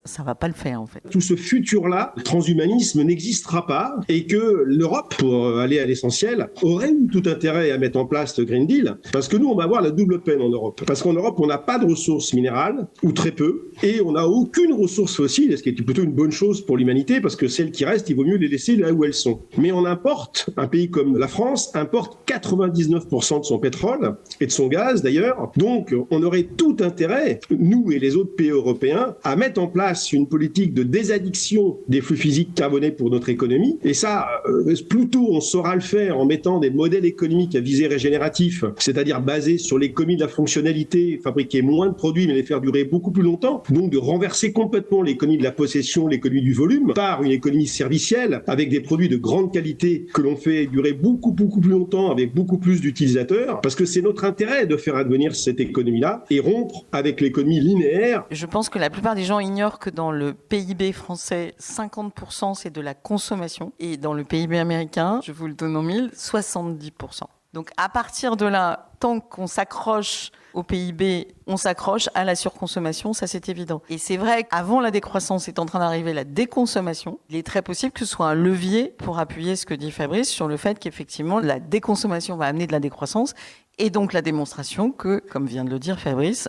ça va pas le faire en fait. Tout ce futur-là, le transhumanisme n'existera pas et que l'Europe, pour aller à l'essentiel, aurait eu tout intérêt à mettre en place le Green Deal parce que nous, on va avoir la double peine en Europe. Parce qu'en Europe, on n'a pas de ressources minérales ou très peu et on n'a aucune ressource fossile, ce qui est plutôt une bonne chose pour l'humanité parce que celles qui restent, il vaut mieux les laisser là où elles sont. Mais on importe, un pays comme la France importe 99% de son pétrole et de son gaz d'ailleurs. Donc, on aurait tout intérêt, nous et les autres pays européens, à mettre en place une politique de désaddiction des flux physiques carbonés pour notre économie. Et ça, plus tôt on saura le faire en mettant des modèles économiques à visée régénératif, c'est-à-dire basés sur l'économie de la fonctionnalité, fabriquer moins de produits mais les faire durer beaucoup plus longtemps. Donc de renverser complètement l'économie de la possession, l'économie du volume, par une économie servicielle avec des produits de grande qualité que l'on fait durer beaucoup plus longtemps avec beaucoup plus d'utilisateurs. Parce que c'est notre intérêt de faire advenir cette économie-là et rompre avec l'économie linéaire. Je pense que la plupart des gens ignorent que dans le PIB français, 50% c'est de la consommation. Et dans le PIB américain, je vous le donne en mille, 70%. Donc à partir de là, tant qu'on s'accroche au PIB, on s'accroche à la surconsommation, ça c'est évident. Et c'est vrai qu'avant la décroissance est en train d'arriver la déconsommation. Il est très possible que ce soit un levier pour appuyer ce que dit Fabrice sur le fait qu'effectivement la déconsommation va amener de la décroissance et donc la démonstration que, comme vient de le dire Fabrice,